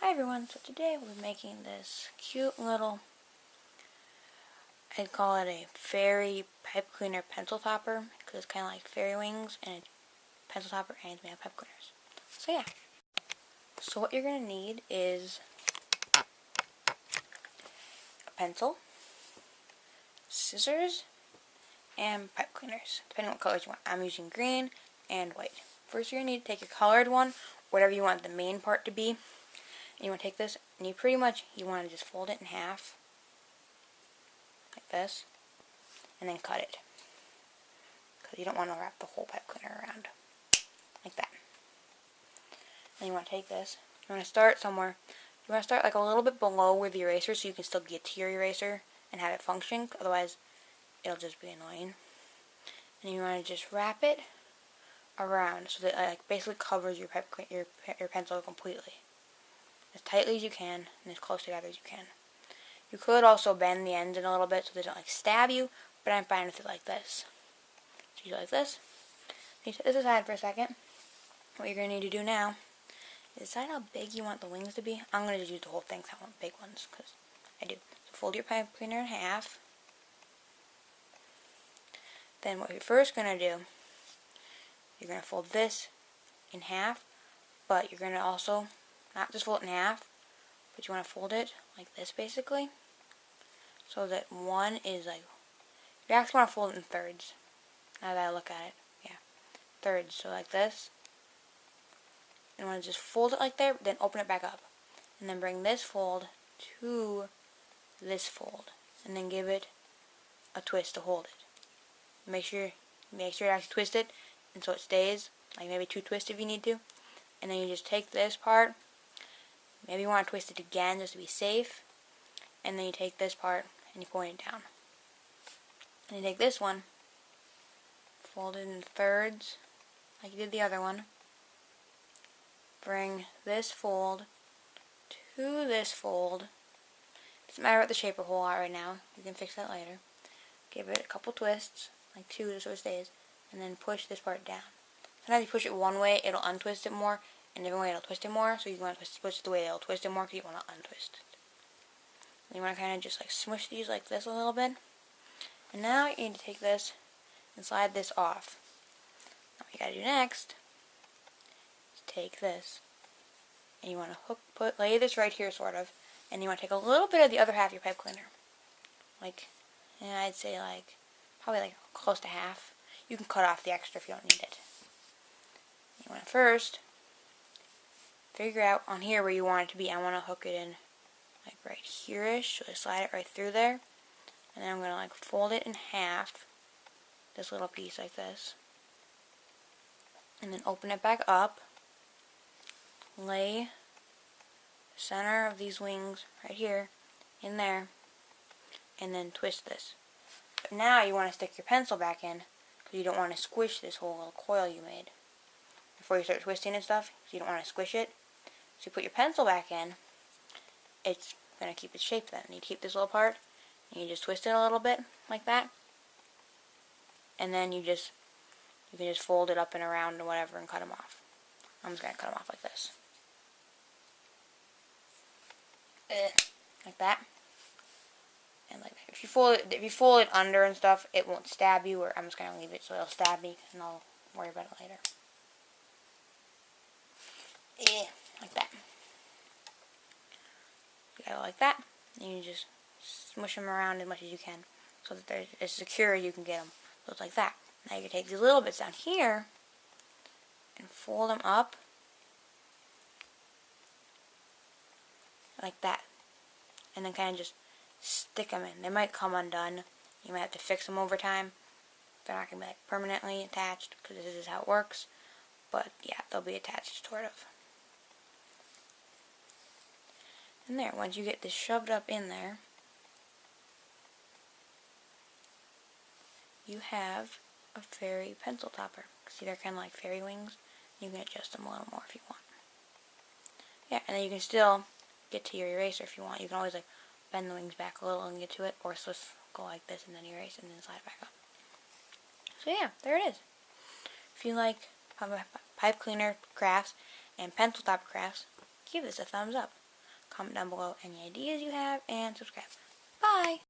Hi everyone, so today we're making this cute little, I'd call it a fairy pipe cleaner pencil topper, because it's kind of like fairy wings, and it's pencil topper and it's made of pipe cleaners. So yeah, so what you're going to need is a pencil, scissors, and pipe cleaners, depending on what colors you want. I'm using green and white. First you're going to need to take your colored one, whatever you want the main part to be, and you want to take this, and you want to just fold it in half, like this, and then cut it, because you don't want to wrap the whole pipe cleaner around, like that. And you want to take this, you want to start somewhere, you want to start like a little bit below with the eraser so you can still get to your eraser and have it function, otherwise it'll just be annoying. And you want to just wrap it around so that it like basically covers your your pencil completely, as tightly as you can and as close together as you can. You could also bend the ends in a little bit so they don't like stab you, but I'm fine with it like this. So you do like this. You set this aside for a second. What you're going to need to do now is decide how big you want the wings to be. I'm going to just use the whole thing because I want big ones, because I do. So fold your pipe cleaner in half. Then what you're first going to do, you're going to fold this in half, but you're going to also not just fold it in half, but you want to fold it like this basically, so that one is like, you actually want to fold it in thirds, now that I look at it, yeah, thirds, so like this, and you want to just fold it like that, then open it back up, and then bring this fold to this fold, and then give it a twist to hold it. Make sure it actually twist it, and so it stays, like maybe 2 twists if you need to, and then you just take this part, maybe you want to twist it again just to be safe, and then you take this part and you point it down. And you take this one, fold it in thirds like you did the other one, bring this fold to this fold. Doesn't matter what the shape or hole are right now, you can fix that later. Give it a couple twists, like 2 so it stays, and then push this part down. Sometimes you push it one way, it'll untwist it more, and different way it'll twist it more, so you want to push it the way it'll twist it more because you want to untwist it. And you want to kind of just like smush these like this a little bit. And now you need to take this and slide this off. Now what you gotta do next is take this, and you want to lay this right here sort of, and you want to take a little bit of the other half of your pipe cleaner. Like, yeah, I'd say like, probably like close to half. You can cut off the extra if you don't need it. You want to first figure out on here where you want it to be. I want to hook it in like right here-ish, so I slide it right through there, and then I'm going to like fold it in half, this little piece like this, and then open it back up, lay the center of these wings right here in there, and then twist this. But now you want to stick your pencil back in, because you don't want to squish this whole little coil you made before you start twisting and stuff, so you don't want to squish it. So you put your pencil back in, it's going to keep its shape then. You keep this little part, and you just twist it a little bit, like that, and then you can just fold it up and around and whatever and cut them off. I'm just going to cut them off like this. Like that. And like that. If you fold it under and stuff, it won't stab you, or I'm just going to leave it so it'll stab me, and I'll worry about it later. Like that. You go like that, and you just smush them around as much as you can, so that they're as secure as you can get them. So it's like that. Now you can take these little bits down here and fold them up like that, and then kind of just stick them in. They might come undone. You might have to fix them over time. They're not going to be like permanently attached, because this is how it works. But yeah, they'll be attached sort of. And there, once you get this shoved up in there, you have a fairy pencil topper. See, they're kind of like fairy wings. You can adjust them a little more if you want. Yeah, and then you can still get to your eraser if you want. You can always like bend the wings back a little and get to it, or just go like this and then erase and then slide it back up. So yeah, there it is. If you like pipe cleaner crafts and pencil topper crafts, give this a thumbs up. comment down below any ideas you have, and subscribe. Bye!